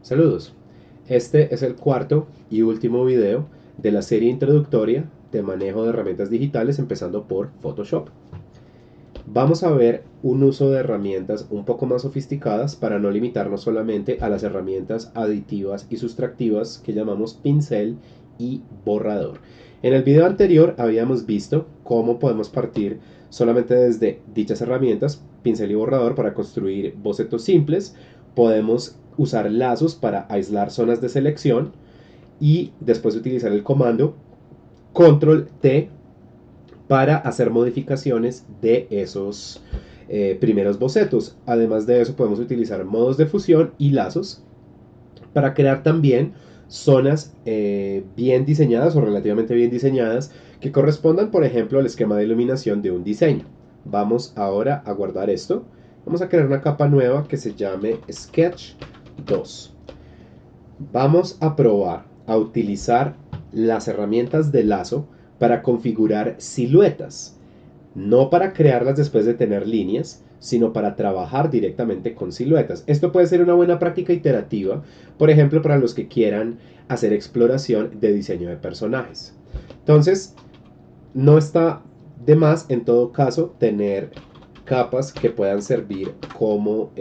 Saludos. Este es el cuarto y último video de la serie introductoria de manejo de herramientas digitales, empezando por Photoshop. Vamos a ver un uso de herramientas un poco más sofisticadas para no limitarnos solamente a las herramientas aditivas y sustractivas que llamamos pincel y borrador. En el video anterior habíamos visto cómo podemos partir solamente desde dichas herramientas, pincel y borrador, para construir bocetos simples. Podemos usar lazos para aislar zonas de selección y después utilizar el comando control T para hacer modificaciones de esos primeros bocetos. Además de eso, podemos utilizar modos de fusión y lazos para crear también zonas bien diseñadas o relativamente bien diseñadas que correspondan, por ejemplo, al esquema de iluminación de un diseño. Vamos ahora a guardar esto. Vamos a crear una capa nueva que se llame Sketch 2. Vamos a probar a utilizar las herramientas de lazo para configurar siluetas, no para crearlas después de tener líneas, sino para trabajar directamente con siluetas. Esto puede ser una buena práctica iterativa, por ejemplo, para los que quieran hacer exploración de diseño de personajes. Entonces, no está de más, en todo caso, tener capas que puedan servir como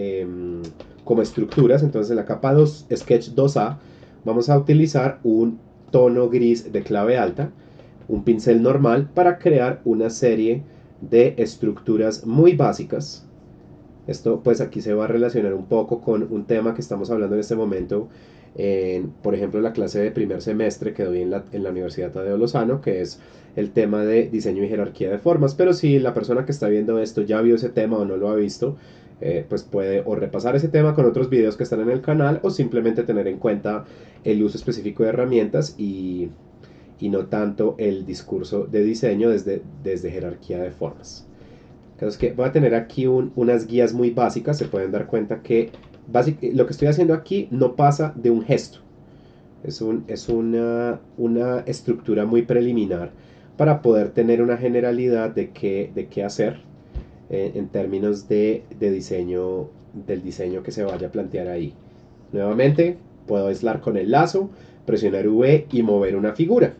estructuras. Entonces, en la capa 2, Sketch 2A, vamos a utilizar un tono gris de clave alta, un pincel normal, para crear una serie de estructuras muy básicas. Esto pues aquí se va a relacionar un poco con un tema que estamos hablando en este momento, por ejemplo, la clase de primer semestre que doy en la Universidad Tadeo Lozano, que es el tema de diseño y jerarquía de formas. Pero si la persona que está viendo esto ya vio ese tema o no lo ha visto, pues puede o repasar ese tema con otros videos que están en el canal, o simplemente tener en cuenta el uso específico de herramientas y no tanto el discurso de diseño desde jerarquía de formas. Entonces, que voy a tener aquí unas guías muy básicas. Se pueden dar cuenta que lo que estoy haciendo aquí no pasa de un gesto. Es una estructura muy preliminar para poder tener una generalidad de qué hacer en términos de diseño, del diseño que se vaya a plantear ahí. Nuevamente, puedo aislar con el lazo, presionar V y mover una figura.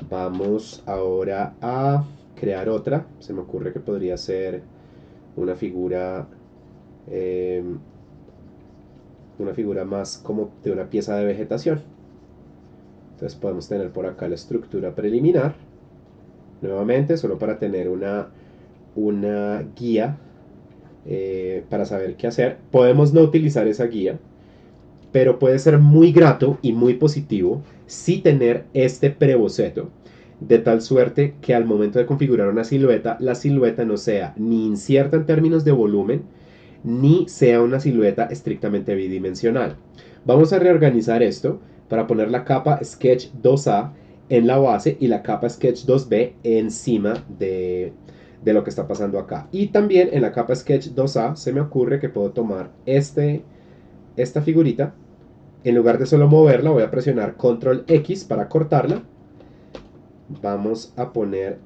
Vamos ahora a crear otra. Se me ocurre que podría ser una figura más como de una pieza de vegetación. Entonces podemos tener por acá la estructura preliminar. Nuevamente, solo para tener una guía para saber qué hacer. Podemos no utilizar esa guía, pero puede ser muy grato y muy positivo sí tener este preboceto, de tal suerte que al momento de configurar una silueta, la silueta no sea ni incierta en términos de volumen, ni sea una silueta estrictamente bidimensional. Vamos a reorganizar esto para poner la capa Sketch 2A en la base y la capa Sketch 2B encima de lo que está pasando acá. Y también en la capa Sketch 2A se me ocurre que puedo tomar esta figurita. En lugar de solo moverla, voy a presionar Control X para cortarla. Vamos a poner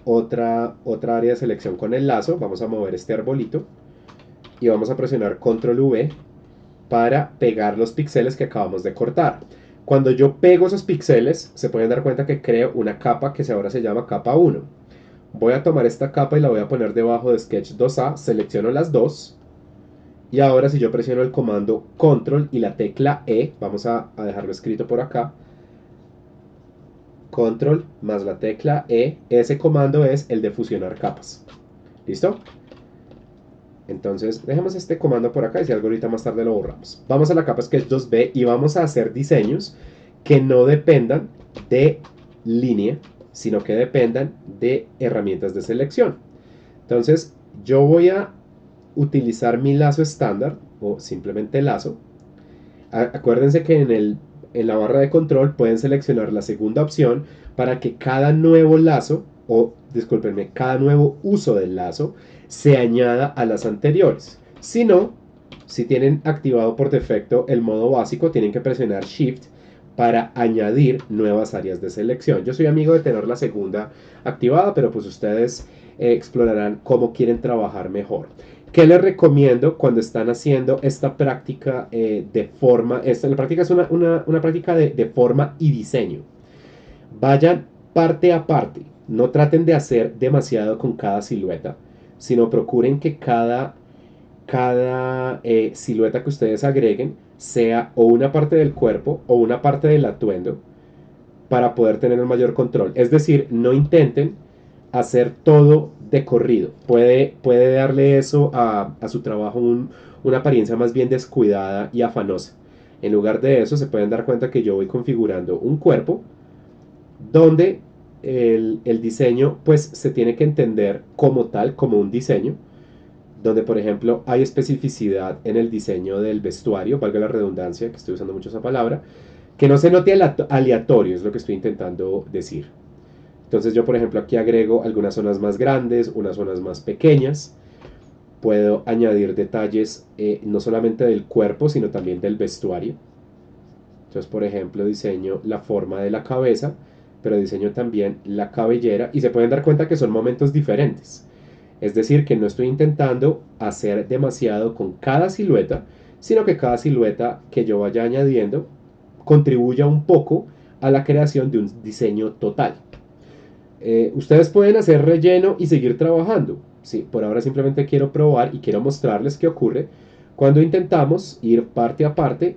otra área de selección con el lazo. Vamos a mover este arbolito. Y vamos a presionar Control V para pegar los píxeles que acabamos de cortar. Cuando yo pego esos píxeles, se pueden dar cuenta que creo una capa que ahora se llama capa 1. Voy a tomar esta capa y la voy a poner debajo de Sketch 2A. Selecciono las dos. Y ahora si yo presiono el comando Control y la tecla E, vamos a dejarlo escrito por acá, Control más la tecla E, ese comando es el de fusionar capas. ¿Listo? Entonces dejemos este comando por acá y si algo ahorita más tarde lo borramos. Vamos a la capa Sketch 2B y vamos a hacer diseños que no dependan de línea, sino que dependan de herramientas de selección. Entonces yo voy a utilizar mi lazo estándar o simplemente lazo. Acuérdense que en la barra de control pueden seleccionar la segunda opción para que cada nuevo lazo, o discúlpenme, cada nuevo uso del lazo se añada a las anteriores. Si no, si tienen activado por defecto el modo básico, tienen que presionar Shift para añadir nuevas áreas de selección. Yo soy amigo de tener la segunda activada, pero pues ustedes explorarán cómo quieren trabajar mejor. ¿Qué les recomiendo cuando están haciendo esta práctica de forma? La práctica es una práctica de forma y diseño. Vayan parte a parte. No traten de hacer demasiado con cada silueta, sino procuren que cada silueta que ustedes agreguen sea o una parte del cuerpo o una parte del atuendo para poder tener un mayor control. Es decir, no intenten hacer todo de corrido. Puede darle eso a su trabajo una apariencia más bien descuidada y afanosa. En lugar de eso, se pueden dar cuenta que yo voy configurando un cuerpo donde el diseño pues se tiene que entender como tal, como un diseño, donde por ejemplo hay especificidad en el diseño del vestuario, valga la redundancia, que estoy usando mucho esa palabra, que no se note aleatorio, es lo que estoy intentando decir. Entonces yo por ejemplo aquí agrego algunas zonas más grandes, unas zonas más pequeñas, puedo añadir detalles no solamente del cuerpo, sino también del vestuario. Entonces por ejemplo diseño la forma de la cabeza, pero diseño también la cabellera y se pueden dar cuenta que son momentos diferentes. Es decir, que no estoy intentando hacer demasiado con cada silueta, sino que cada silueta que yo vaya añadiendo contribuya un poco a la creación de un diseño total. Ustedes pueden hacer relleno y seguir trabajando. Sí, por ahora simplemente quiero probar y quiero mostrarles qué ocurre cuando intentamos ir parte a parte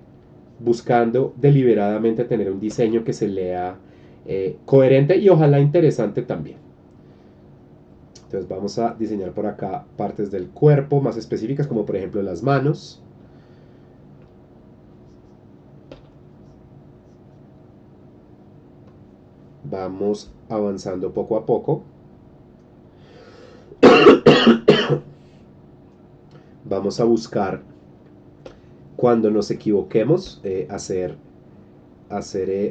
buscando deliberadamente tener un diseño que se lea coherente y ojalá interesante también. Entonces vamos a diseñar por acá partes del cuerpo más específicas, como por ejemplo las manos. Vamos avanzando poco a poco. Vamos a buscar, cuando nos equivoquemos, hacer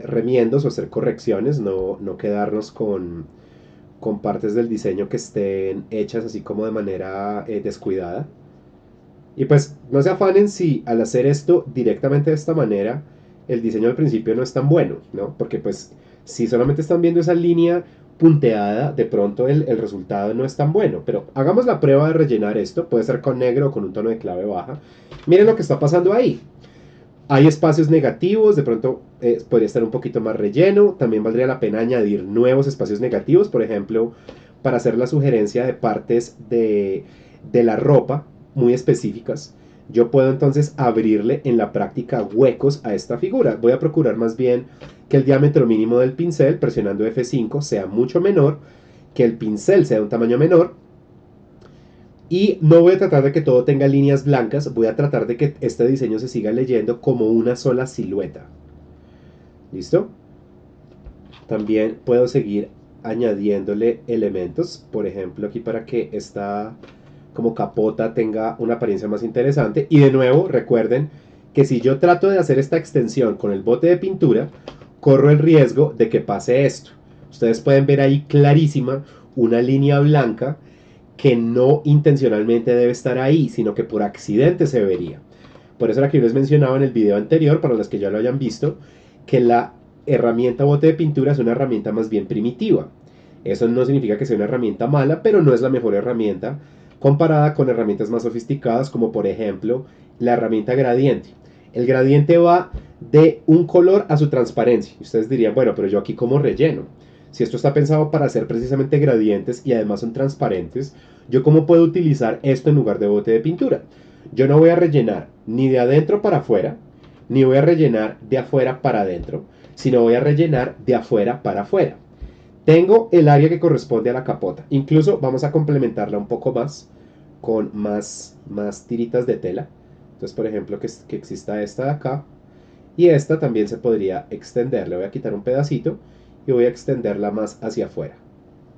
remiendos o hacer correcciones, no quedarnos con partes del diseño que estén hechas así como de manera descuidada. Y pues no se afanen si al hacer esto directamente de esta manera el diseño al principio no es tan bueno, ¿no? Porque pues si solamente están viendo esa línea punteada, de pronto el resultado no es tan bueno. Pero hagamos la prueba de rellenar esto, puede ser con negro o con un tono de clave baja. Miren lo que está pasando ahí. Hay espacios negativos, de pronto podría estar un poquito más relleno. También valdría la pena añadir nuevos espacios negativos, por ejemplo, para hacer la sugerencia de partes de la ropa muy específicas. Yo puedo entonces abrirle en la práctica huecos a esta figura. Voy a procurar más bien que el diámetro mínimo del pincel, presionando F5, sea mucho menor, que el pincel sea de un tamaño menor. Y no voy a tratar de que todo tenga líneas blancas, voy a tratar de que este diseño se siga leyendo como una sola silueta. ¿Listo? También puedo seguir añadiéndole elementos, por ejemplo aquí para que esta como capota tenga una apariencia más interesante. Y de nuevo recuerden que si yo trato de hacer esta extensión con el bote de pintura, corro el riesgo de que pase esto. Ustedes pueden ver ahí clarísima una línea blanca que no intencionalmente debe estar ahí, sino que por accidente se vería. Por eso era que yo les mencionaba en el video anterior, para los que ya lo hayan visto, que la herramienta bote de pintura es una herramienta más bien primitiva. Eso no significa que sea una herramienta mala, pero no es la mejor herramienta comparada con herramientas más sofisticadas como por ejemplo la herramienta gradiente. El gradiente va de un color a su transparencia. Y ustedes dirían, bueno, pero yo aquí como relleno. Si esto está pensado para hacer precisamente gradientes y además son transparentes, ¿yo cómo puedo utilizar esto en lugar de bote de pintura? Yo no voy a rellenar ni de adentro para afuera, ni voy a rellenar de afuera para adentro, sino voy a rellenar de afuera para afuera. Tengo el área que corresponde a la capota. Incluso vamos a complementarla un poco más con más tiritas de tela. Entonces, por ejemplo, que exista esta de acá. Y esta también se podría extender. Le voy a quitar un pedacito y voy a extenderla más hacia afuera.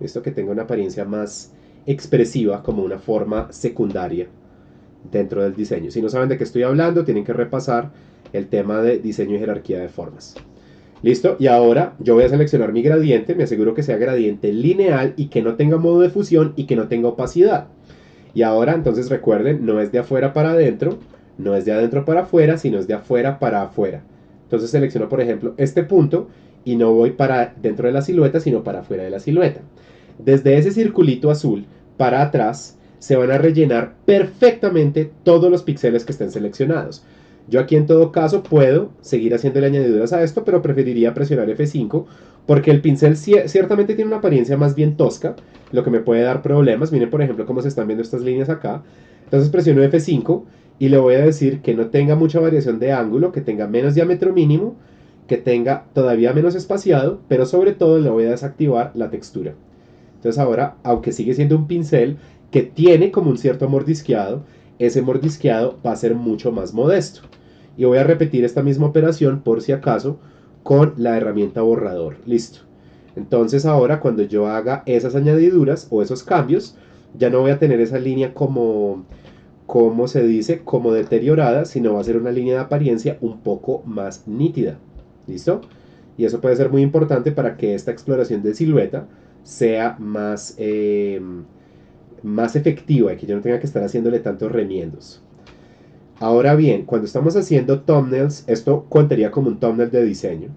Esto que tenga una apariencia más expresiva, como una forma secundaria dentro del diseño. Si no saben de qué estoy hablando, tienen que repasar el tema de diseño y jerarquía de formas. Listo, y ahora yo voy a seleccionar mi gradiente, me aseguro que sea gradiente lineal y que no tenga modo de fusión y que no tenga opacidad. Y ahora entonces recuerden, no es de afuera para adentro, no es de adentro para afuera, sino es de afuera para afuera. Entonces selecciono por ejemplo este punto y no voy para dentro de la silueta, sino para afuera de la silueta. Desde ese circulito azul para atrás se van a rellenar perfectamente todos los píxeles que estén seleccionados. Yo aquí en todo caso puedo seguir haciéndole añadiduras a esto, pero preferiría presionar F5 porque el pincel ciertamente tiene una apariencia más bien tosca, lo que me puede dar problemas. Miren por ejemplo cómo se están viendo estas líneas acá. Entonces presiono F5 y le voy a decir que no tenga mucha variación de ángulo, que tenga menos diámetro mínimo, que tenga todavía menos espaciado, pero sobre todo le voy a desactivar la textura. Entonces ahora, aunque sigue siendo un pincel que tiene como un cierto mordisqueado, ese mordisqueado va a ser mucho más modesto. Y voy a repetir esta misma operación por si acaso con la herramienta borrador. Listo. Entonces ahora cuando yo haga esas añadiduras o esos cambios, ya no voy a tener esa línea como se dice, como deteriorada, sino va a ser una línea de apariencia un poco más nítida. ¿Listo? Y eso puede ser muy importante para que esta exploración de silueta sea más efectiva y que yo no tenga que estar haciéndole tantos remiendos. Ahora bien, cuando estamos haciendo thumbnails, esto contaría como un thumbnail de diseño.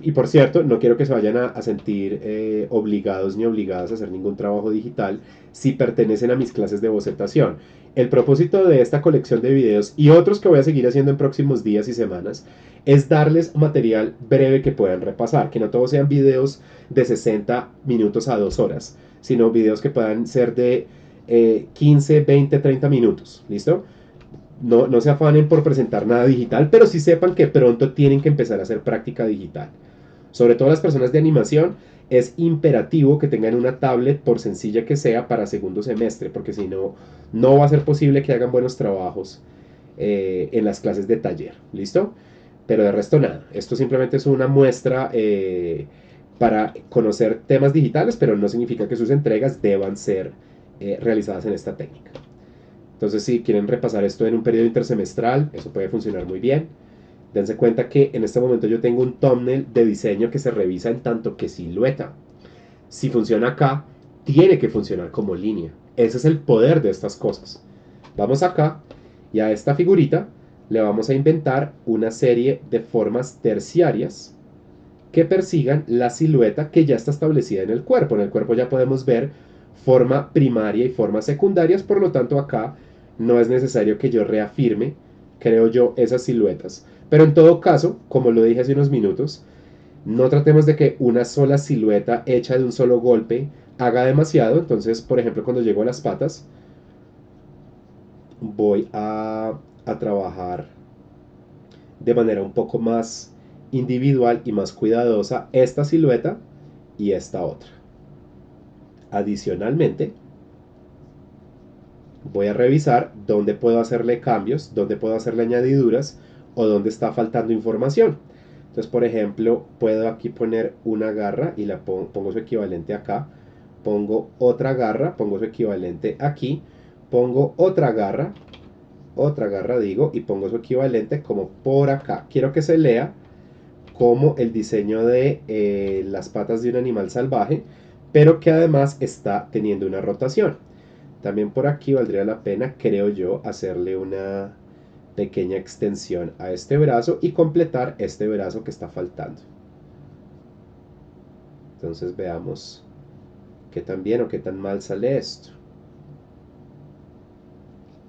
Y por cierto, no quiero que se vayan a sentir obligados ni obligadas a hacer ningún trabajo digital si pertenecen a mis clases de bocetación. El propósito de esta colección de videos y otros que voy a seguir haciendo en próximos días y semanas es darles material breve que puedan repasar, que no todos sean videos de 60 minutos a 2 horas, sino videos que puedan ser de 15, 20, 30 minutos. ¿Listo? No se afanen por presentar nada digital, pero sí sepan que pronto tienen que empezar a hacer práctica digital. Sobre todo las personas de animación, es imperativo que tengan una tablet, por sencilla que sea, para segundo semestre, porque si no, no va a ser posible que hagan buenos trabajos en las clases de taller. ¿Listo? Pero de resto nada. Esto simplemente es una muestra para conocer temas digitales, pero no significa que sus entregas deban ser realizadas en esta técnica. Entonces, si quieren repasar esto en un periodo intersemestral, eso puede funcionar muy bien. Dense cuenta que en este momento yo tengo un thumbnail de diseño que se revisa en tanto que silueta. Si funciona acá, tiene que funcionar como línea. Ese es el poder de estas cosas. Vamos acá y a esta figurita le vamos a inventar una serie de formas terciarias que persigan la silueta que ya está establecida en el cuerpo. En el cuerpo ya podemos ver forma primaria y formas secundarias, por lo tanto acá no es necesario que yo reafirme, creo yo, esas siluetas. Pero en todo caso, como lo dije hace unos minutos, no tratemos de que una sola silueta hecha de un solo golpe haga demasiado. Entonces, por ejemplo, cuando llego a las patas, voy a trabajar de manera un poco más individual y más cuidadosa esta silueta y esta otra. Adicionalmente, voy a revisar dónde puedo hacerle cambios, dónde puedo hacerle añadiduras o dónde está faltando información. Entonces, por ejemplo, puedo aquí poner una garra y la pongo su equivalente acá. Pongo otra garra, pongo su equivalente aquí. Pongo otra garra digo, y pongo su equivalente como por acá. Quiero que se lea como el diseño de las patas de un animal salvaje, pero que además está teniendo una rotación. También por aquí valdría la pena, creo yo, hacerle una pequeña extensión a este brazo y completar este brazo que está faltando. Entonces veamos qué tan bien o qué tan mal sale esto.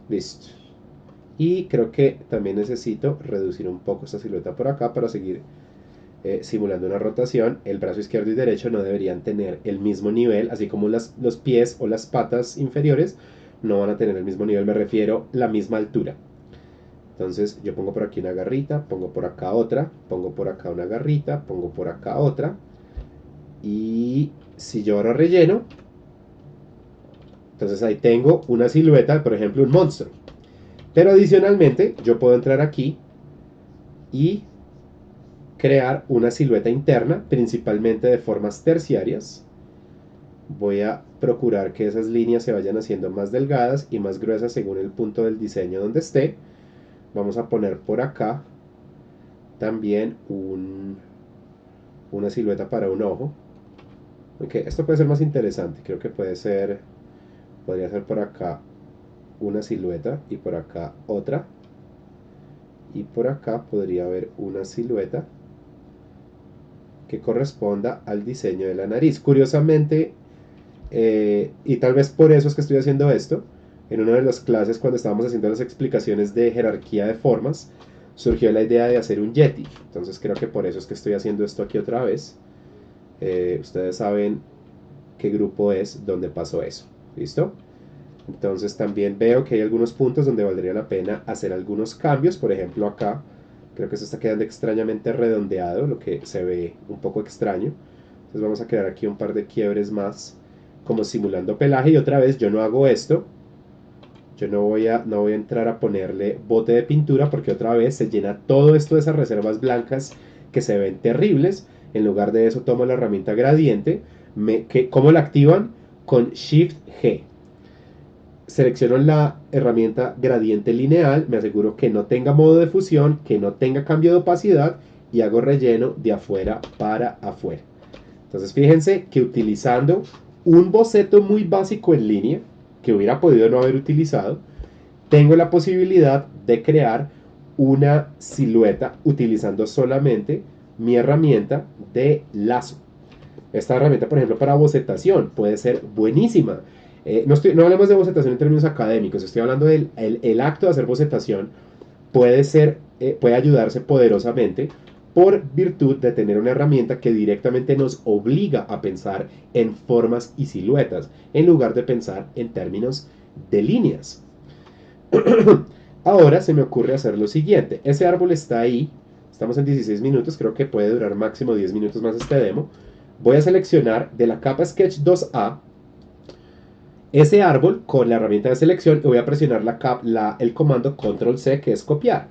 Listo. Y creo que también necesito reducir un poco esta silueta por acá para seguir simulando una rotación. El brazo izquierdo y derecho no deberían tener el mismo nivel, así como los pies o las patas inferiores no van a tener el mismo nivel, me refiero la misma altura. Entonces yo pongo por aquí una garrita, pongo por acá otra, pongo por acá una garrita, pongo por acá otra. Y si yo ahora relleno, entonces ahí tengo una silueta, por ejemplo un monstruo. Pero adicionalmente yo puedo entrar aquí y crear una silueta interna, principalmente de formas terciarias. Voy a procurar que esas líneas se vayan haciendo más delgadas y más gruesas según el punto del diseño donde esté. Vamos a poner por acá también una silueta para un ojo. Okay, esto puede ser más interesante. Creo que podría ser por acá una silueta y por acá otra. Y por acá podría haber una silueta que corresponda al diseño de la nariz. Curiosamente, y tal vez por eso es que estoy haciendo esto. En una de las clases, cuando estábamos haciendo las explicaciones de jerarquía de formas, surgió la idea de hacer un Yeti. Entonces creo que por eso es que estoy haciendo esto aquí otra vez. Ustedes saben qué grupo es donde pasó eso. ¿Listo? Entonces también veo que hay algunos puntos donde valdría la pena hacer algunos cambios. Por ejemplo acá, creo que esto está quedando extrañamente redondeado, lo que se ve un poco extraño. Entonces vamos a crear aquí un par de quiebres más, como simulando pelaje. Y otra vez yo no hago esto. Yo no voy a entrar a ponerle bote de pintura porque otra vez se llena todo esto de esas reservas blancas que se ven terribles. En lugar de eso tomo la herramienta gradiente. ¿Cómo la activan? Con Shift G. Selecciono la herramienta gradiente lineal, me aseguro que no tenga modo de fusión, que no tenga cambio de opacidad y hago relleno de afuera para afuera. Entonces fíjense que utilizando un boceto muy básico en línea, que hubiera podido no haber utilizado, tengo la posibilidad de crear una silueta utilizando solamente mi herramienta de lazo. Esta herramienta, por ejemplo, para bocetación puede ser buenísima. No hablamos de bocetación en términos académicos, estoy hablando del el acto de hacer bocetación puede ayudarse poderosamente por virtud de tener una herramienta que directamente nos obliga a pensar en formas y siluetas en lugar de pensar en términos de líneas. Ahora se me ocurre hacer lo siguiente. Ese árbol está ahí, estamos en 16 minutos, creo que puede durar máximo 10 minutos más este demo. Voy a seleccionar de la capa Sketch 2A ese árbol con la herramienta de selección y voy a presionar el comando Control C, que es copiar.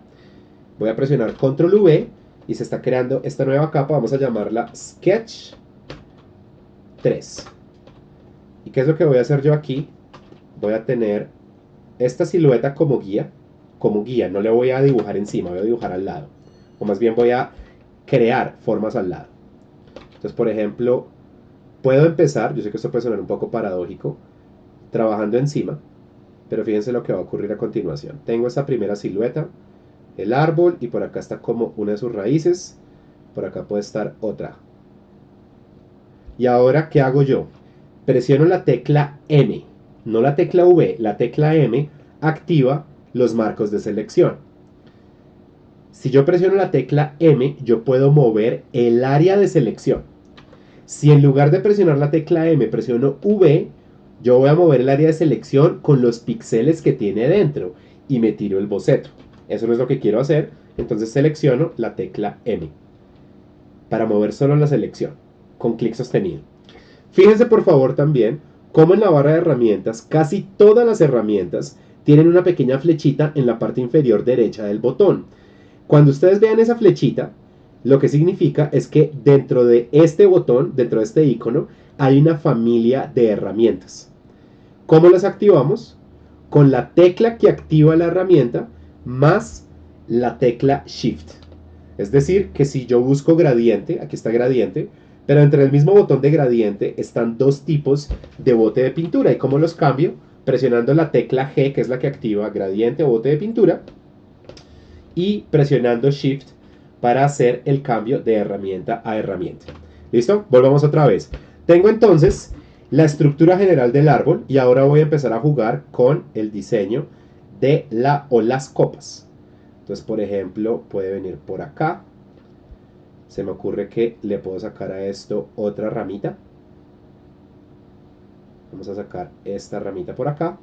Voy a presionar Control V y se está creando esta nueva capa, vamos a llamarla Sketch 3. ¿Y qué es lo que voy a hacer yo aquí? Voy a tener esta silueta como guía, no le voy a dibujar encima, voy a dibujar al lado. O más bien voy a crear formas al lado. Entonces, por ejemplo, puedo empezar, yo sé que esto puede sonar un poco paradójico, trabajando encima, pero fíjense lo que va a ocurrir a continuación. Tengo esta primera silueta, el árbol, y por acá está como una de sus raíces, por acá puede estar otra. Y ahora, ¿qué hago yo? Presiono la tecla M, no la tecla V, la tecla M activa los marcos de selección. Si yo presiono la tecla M, yo puedo mover el área de selección. Si en lugar de presionar la tecla M presiono V, yo voy a mover el área de selección con los píxeles que tiene dentro y me tiro el boceto. Eso no es lo que quiero hacer, entonces selecciono la tecla M para mover solo la selección con clic sostenido. Fíjense por favor también cómo en la barra de herramientas casi todas las herramientas tienen una pequeña flechita en la parte inferior derecha del botón. Cuando ustedes vean esa flechita, lo que significa es que dentro de este botón, dentro de este icono, hay una familia de herramientas. ¿Cómo las activamos? Con la tecla que activa la herramienta más la tecla Shift. Es decir, que si yo busco gradiente, aquí está gradiente, pero entre el mismo botón de gradiente están dos tipos de bote de pintura. ¿Y cómo los cambio? Presionando la tecla G, que es la que activa gradiente o bote de pintura, y presionando Shift para hacer el cambio de herramienta a herramienta. ¿Listo? Volvamos otra vez. Tengo entonces la estructura general del árbol y ahora voy a empezar a jugar con el diseño de las copas. Entonces, por ejemplo, puede venir por acá. Se me ocurre que le puedo sacar a esto otra ramita. Vamos a sacar esta ramita por acá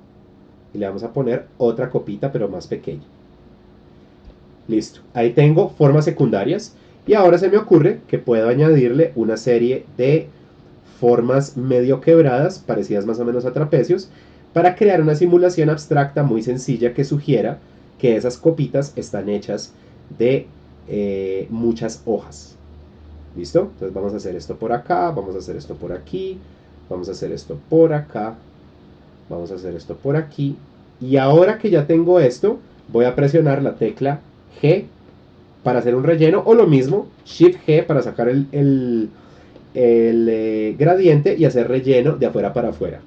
y le vamos a poner otra copita, pero más pequeña. Listo, ahí tengo formas secundarias y ahora se me ocurre que puedo añadirle una serie de formas medio quebradas, parecidas más o menos a trapecios, para crear una simulación abstracta muy sencilla que sugiera que esas copitas están hechas de muchas hojas. ¿Listo? Entonces vamos a hacer esto por acá, vamos a hacer esto por aquí, vamos a hacer esto por acá, vamos a hacer esto por aquí, y ahora que ya tengo esto, voy a presionar la tecla G para hacer un relleno, o lo mismo, Shift G para sacar el gradiente y hacer relleno de afuera para afuera.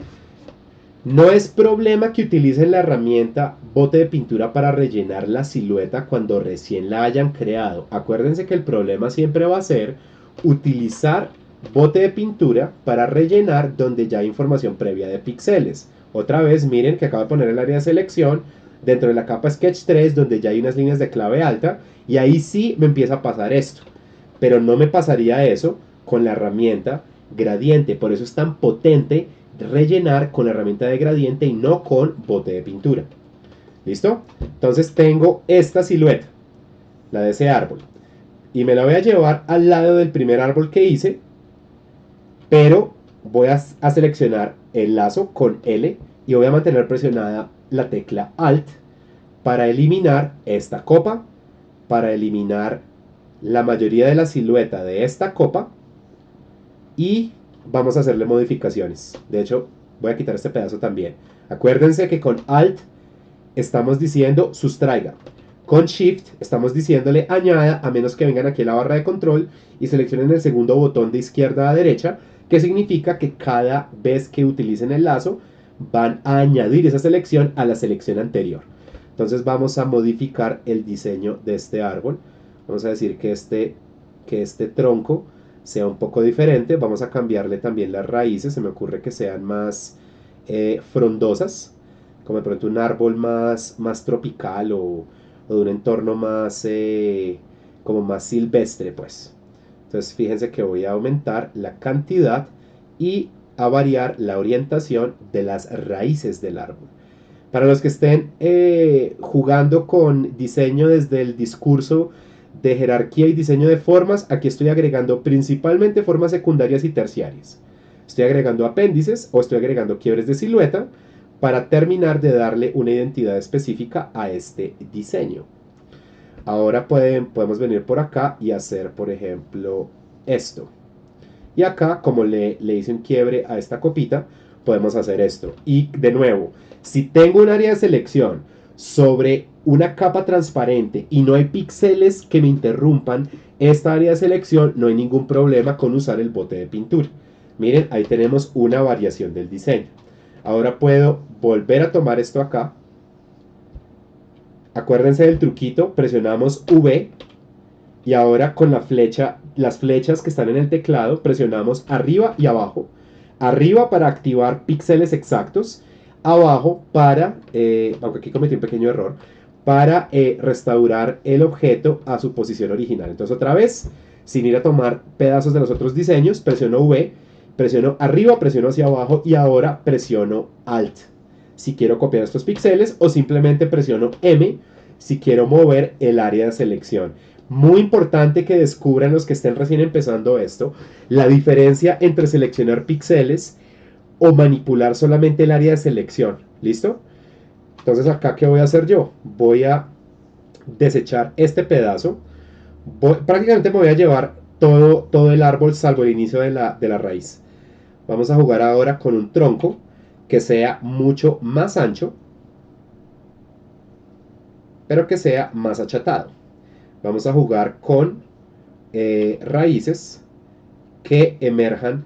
No es problema que utilicen la herramienta bote de pintura para rellenar la silueta cuando recién la hayan creado. Acuérdense que el problema siempre va a ser utilizar bote de pintura para rellenar donde ya hay información previa de píxeles. Otra vez, miren que acabo de poner el área de selección dentro de la capa Sketch 3 donde ya hay unas líneas de clave alta y ahí sí me empieza a pasar esto. Pero no me pasaría eso con la herramienta gradiente. Por eso es tan potente rellenar con la herramienta de gradiente y no con bote de pintura. ¿Listo? Entonces tengo esta silueta, la de ese árbol. Y me la voy a llevar al lado del primer árbol que hice, pero voy a seleccionar el lazo con L y voy a mantener presionada la tecla Alt para eliminar esta copa, para eliminar la mayoría de la silueta de esta copa y vamos a hacerle modificaciones. De hecho, voy a quitar este pedazo también. Acuérdense que con Alt estamos diciendo sustraiga. Con Shift estamos diciéndole añada, a menos que vengan aquí a la barra de control y seleccionen el segundo botón de izquierda a derecha, que significa que cada vez que utilicen el lazo van a añadir esa selección a la selección anterior. Entonces vamos a modificar el diseño de este árbol. Vamos a decir que este tronco sea un poco diferente. Vamos a cambiarle también las raíces. Se me ocurre que sean más frondosas, como de pronto un árbol más tropical o de un entorno más como más silvestre, pues. Entonces fíjense que voy a aumentar la cantidad y a variar la orientación de las raíces del árbol. Para los que estén jugando con diseño desde el discurso de jerarquía y diseño de formas, aquí estoy agregando principalmente formas secundarias y terciarias. Estoy agregando apéndices o estoy agregando quiebres de silueta para terminar de darle una identidad específica a este diseño. Ahora podemos venir por acá y hacer, por ejemplo, esto. Y acá, como le hice un quiebre a esta copita, podemos hacer esto. Y de nuevo, si tengo un área de selección sobre una capa transparente y no hay píxeles que me interrumpan esta área de selección, no hay ningún problema con usar el bote de pintura. Miren, ahí tenemos una variación del diseño. Ahora puedo volver a tomar esto acá. Acuérdense del truquito, presionamos V y ahora con la flecha, las flechas que están en el teclado, presionamos arriba y abajo. Arriba para activar píxeles exactos, abajo para, aunque aquí cometí un pequeño error, para restaurar el objeto a su posición original. Entonces otra vez, sin ir a tomar pedazos de los otros diseños, presiono V, presiono arriba, presiono hacia abajo y ahora presiono Alt si quiero copiar estos píxeles o simplemente presiono M si quiero mover el área de selección. Muy importante que descubran los que estén recién empezando esto, la diferencia entre seleccionar píxeles o manipular solamente el área de selección. ¿Listo? Entonces acá, ¿qué voy a hacer yo? Voy a desechar este pedazo. Prácticamente me voy a llevar todo el árbol salvo el inicio de la raíz. Vamos a jugar ahora con un tronco que sea mucho más ancho, pero que sea más achatado. Vamos a jugar con raíces que emerjan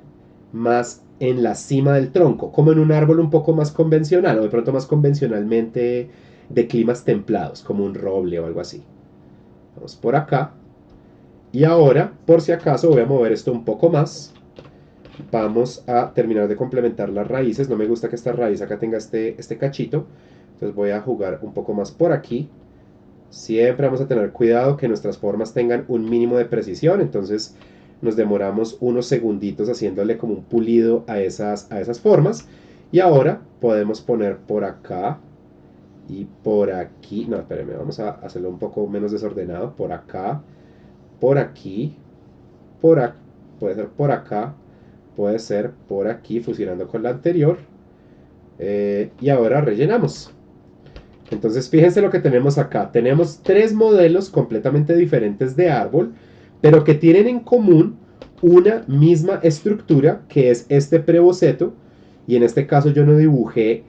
más en la cima del tronco, como en un árbol un poco más convencional, o de pronto más convencionalmente de climas templados, como un roble o algo así. Vamos por acá. Y ahora, por si acaso, voy a mover esto un poco más. Vamos a terminar de complementar las raíces. No me gusta que esta raíz acá tenga este cachito. Entonces voy a jugar un poco más por aquí. Siempre vamos a tener cuidado que nuestras formas tengan un mínimo de precisión. Entonces nos demoramos unos segunditos haciéndole como un pulido a esas formas. Y ahora podemos poner por acá y por aquí. No, espérenme, vamos a hacerlo un poco menos desordenado. Por acá, por aquí, puede ser por acá, puede ser por aquí, fusionando con la anterior. Y ahora rellenamos. Entonces fíjense lo que tenemos acá. Tenemos tres modelos completamente diferentes de árbol, pero que tienen en común una misma estructura, que es este preboceto. Y en este caso yo no dibujé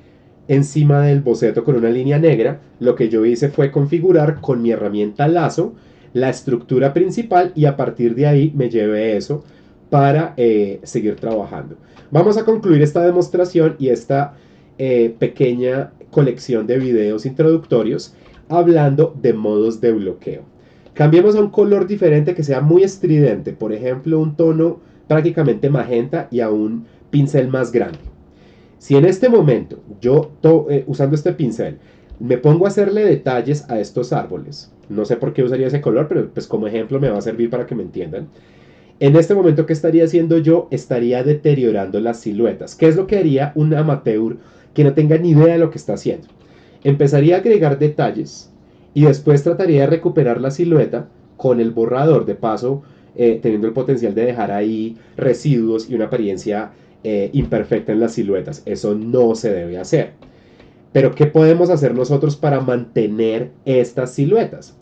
encima del boceto con una línea negra. Lo que yo hice fue configurar con mi herramienta lazo la estructura principal y a partir de ahí me llevé eso para seguir trabajando. Vamos a concluir esta demostración y esta pequeña colección de videos introductorios hablando de modos de bloqueo. Cambiemos a un color diferente que sea muy estridente, por ejemplo un tono prácticamente magenta y a un pincel más grande. Si en este momento yo, usando este pincel, me pongo a hacerle detalles a estos árboles, no sé por qué usaría ese color, pero pues como ejemplo me va a servir para que me entiendan. En este momento, ¿qué estaría haciendo yo? Estaría deteriorando las siluetas. ¿Qué es lo que haría un amateur que no tenga ni idea de lo que está haciendo? Empezaría a agregar detalles y después trataría de recuperar la silueta con el borrador, de paso, teniendo el potencial de dejar ahí residuos y una apariencia imperfecta en las siluetas. Eso no se debe hacer. Pero ¿qué podemos hacer nosotros para mantener estas siluetas?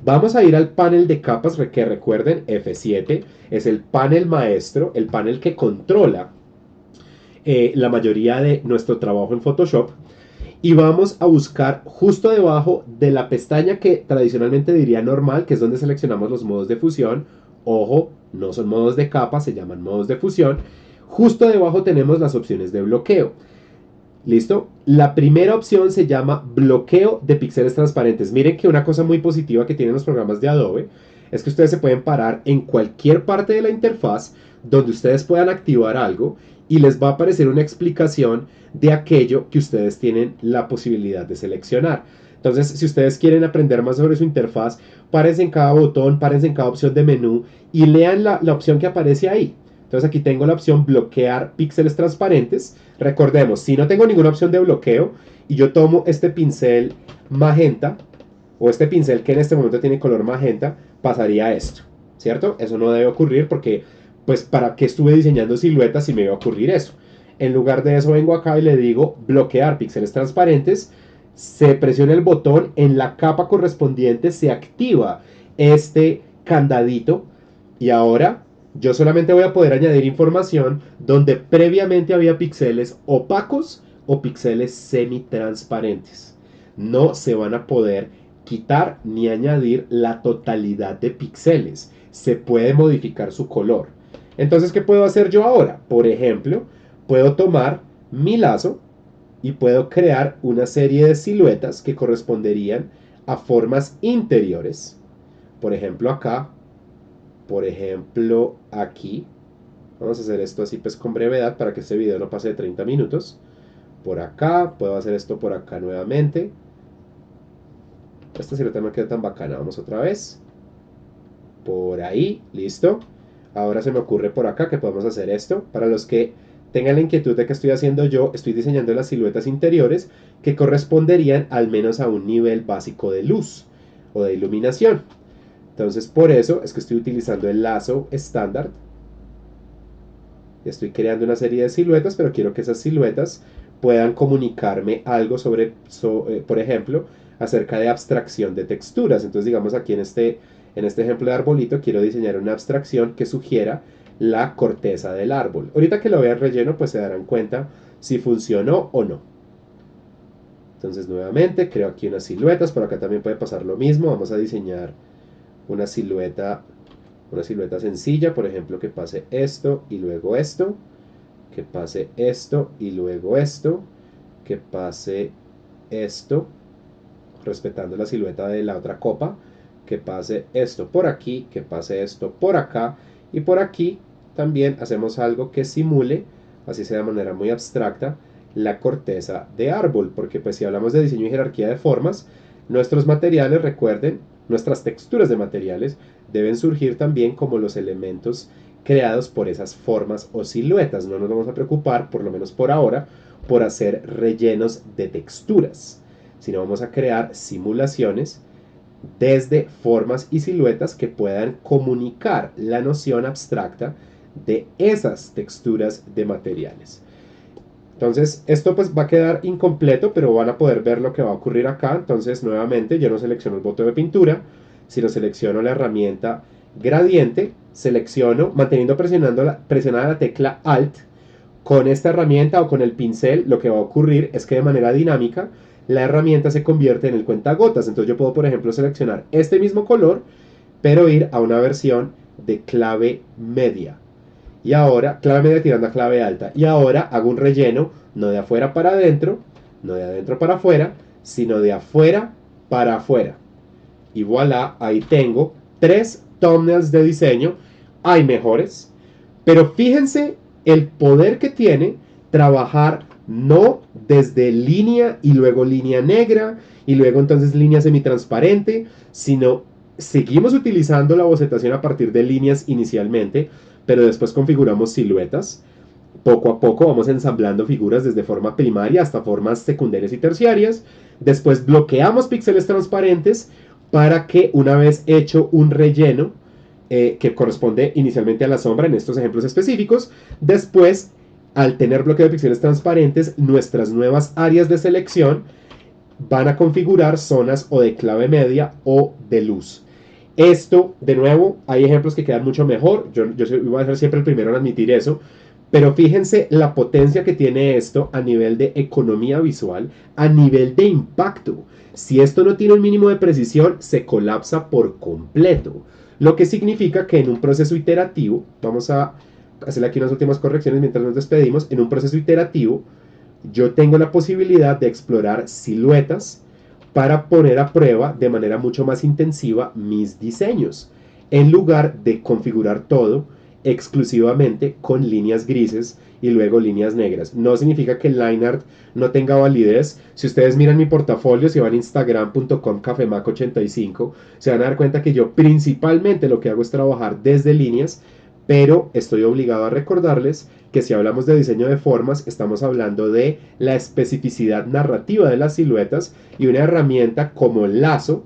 Vamos a ir al panel de capas que recuerden, F7 es el panel maestro, el panel que controla la mayoría de nuestro trabajo en Photoshop. Y vamos a buscar justo debajo de la pestaña que tradicionalmente diría normal, que es donde seleccionamos los modos de fusión. Ojo, no son modos de capa, se llaman modos de fusión. Justo debajo tenemos las opciones de bloqueo. ¿Listo? La primera opción se llama bloqueo de píxeles transparentes. Miren que una cosa muy positiva que tienen los programas de Adobe es que ustedes se pueden parar en cualquier parte de la interfaz donde ustedes puedan activar algo y les va a aparecer una explicación de aquello que ustedes tienen la posibilidad de seleccionar. Entonces, si ustedes quieren aprender más sobre su interfaz, párense en cada botón, párense en cada opción de menú y lean la opción que aparece ahí. Entonces aquí tengo la opción bloquear píxeles transparentes. Recordemos, si no tengo ninguna opción de bloqueo y yo tomo este pincel magenta o este pincel que en este momento tiene color magenta, pasaría esto, ¿cierto? Eso no debe ocurrir porque, pues, ¿para qué estuve diseñando siluetas si me iba a ocurrir eso? En lugar de eso vengo acá y le digo bloquear píxeles transparentes, se presiona el botón, en la capa correspondiente se activa este candadito y ahora yo solamente voy a poder añadir información donde previamente había píxeles opacos o píxeles semitransparentes. No se van a poder quitar ni añadir la totalidad de píxeles. Se puede modificar su color. Entonces, ¿qué puedo hacer yo ahora? Por ejemplo, puedo tomar mi lazo y puedo crear una serie de siluetas que corresponderían a formas interiores. Por ejemplo, acá. Por ejemplo, aquí. Vamos a hacer esto así pues con brevedad para que este video no pase de 30 minutos. Por acá, puedo hacer esto por acá nuevamente. Esta silueta no queda tan bacana. Vamos otra vez. Por ahí, listo. Ahora se me ocurre por acá que podemos hacer esto. Para los que tengan la inquietud de qué estoy haciendo yo, estoy diseñando las siluetas interiores que corresponderían al menos a un nivel básico de luz o de iluminación. Entonces por eso es que estoy utilizando el lazo estándar. Estoy creando una serie de siluetas, pero quiero que esas siluetas puedan comunicarme algo sobre, por ejemplo, acerca de abstracción de texturas. Entonces digamos aquí en este ejemplo de arbolito quiero diseñar una abstracción que sugiera la corteza del árbol. Ahorita que lo vean relleno pues se darán cuenta si funcionó o no. Entonces nuevamente creo aquí unas siluetas, por acá también puede pasar lo mismo. Vamos a diseñar una silueta sencilla, por ejemplo, que pase esto y luego esto, que pase esto y luego esto, que pase esto, respetando la silueta de la otra copa, que pase esto por aquí, que pase esto por acá, y por aquí también hacemos algo que simule, así sea de manera muy abstracta, la corteza de árbol, porque pues si hablamos de diseño y jerarquía de formas, nuestros materiales, recuerden, nuestras texturas de materiales deben surgir también como los elementos creados por esas formas o siluetas. No nos vamos a preocupar, por lo menos por ahora, por hacer rellenos de texturas, sino vamos a crear simulaciones desde formas y siluetas que puedan comunicar la noción abstracta de esas texturas de materiales. Entonces esto pues va a quedar incompleto, pero van a poder ver lo que va a ocurrir acá. Entonces nuevamente yo no selecciono el botón de pintura, sino selecciono la herramienta gradiente, selecciono manteniendo presionada la tecla Alt. Con esta herramienta o con el pincel lo que va a ocurrir es que de manera dinámica la herramienta se convierte en el cuentagotas. Entonces yo puedo por ejemplo seleccionar este mismo color, pero ir a una versión de clave media. Y ahora, clave media tirando a clave alta. Y ahora hago un relleno, no de afuera para adentro, no de adentro para afuera, sino de afuera para afuera. Y voilà, ahí tengo 3 thumbnails de diseño. Hay mejores, Pero fíjense el poder que tiene trabajar no desde línea y luego línea negra y luego entonces línea semitransparente, sino seguimos utilizando la bocetación a partir de líneas inicialmente, pero después configuramos siluetas. Poco a poco vamos ensamblando figuras desde forma primaria hasta formas secundarias y terciarias. Después bloqueamos píxeles transparentes para que una vez hecho un relleno que corresponde inicialmente a la sombra en estos ejemplos específicos, después al tener bloqueo de píxeles transparentes, nuestras nuevas áreas de selección van a configurar zonas o de clave media o de luz. Esto, de nuevo, hay ejemplos que quedan mucho mejor. Yo voy a ser siempre el primero en admitir eso. Pero fíjense la potencia que tiene esto a nivel de economía visual, a nivel de impacto. Si esto no tiene un mínimo de precisión, se colapsa por completo. Lo que significa que en un proceso iterativo, vamos a hacer aquí unas últimas correcciones mientras nos despedimos, en un proceso iterativo, yo tengo la posibilidad de explorar siluetas para poner a prueba de manera mucho más intensiva mis diseños, en lugar de configurar todo exclusivamente con líneas grises y luego líneas negras. No significa que el line art no tenga validez. Si ustedes miran mi portafolio, si van a instagram.com cafemac85, se van a dar cuenta que yo principalmente lo que hago es trabajar desde líneas, pero estoy obligado a recordarles que si hablamos de diseño de formas, estamos hablando de la especificidad narrativa de las siluetas y una herramienta como el lazo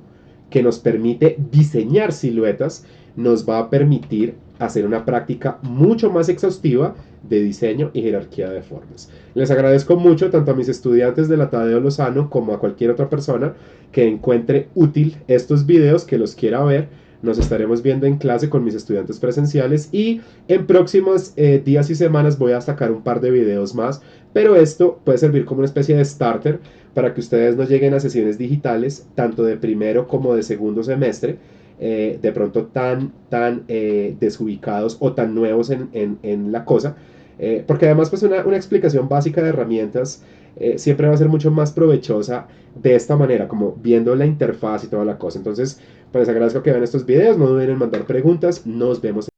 que nos permite diseñar siluetas nos va a permitir hacer una práctica mucho más exhaustiva de diseño y jerarquía de formas. Les agradezco mucho tanto a mis estudiantes de la Tadeo Lozano como a cualquier otra persona que encuentre útil estos videos, que los quiera ver. Nos estaremos viendo en clase con mis estudiantes presenciales y en próximos días y semanas voy a sacar un par de videos más, pero esto puede servir como una especie de starter para que ustedes no lleguen a sesiones digitales, tanto de primero como de segundo semestre, de pronto tan desubicados o tan nuevos en la cosa, porque además pues una explicación básica de herramientas siempre va a ser mucho más provechosa de esta manera, como viendo la interfaz y toda la cosa. Entonces, pues les agradezco que vean estos videos, no duden en mandar preguntas, nos vemos.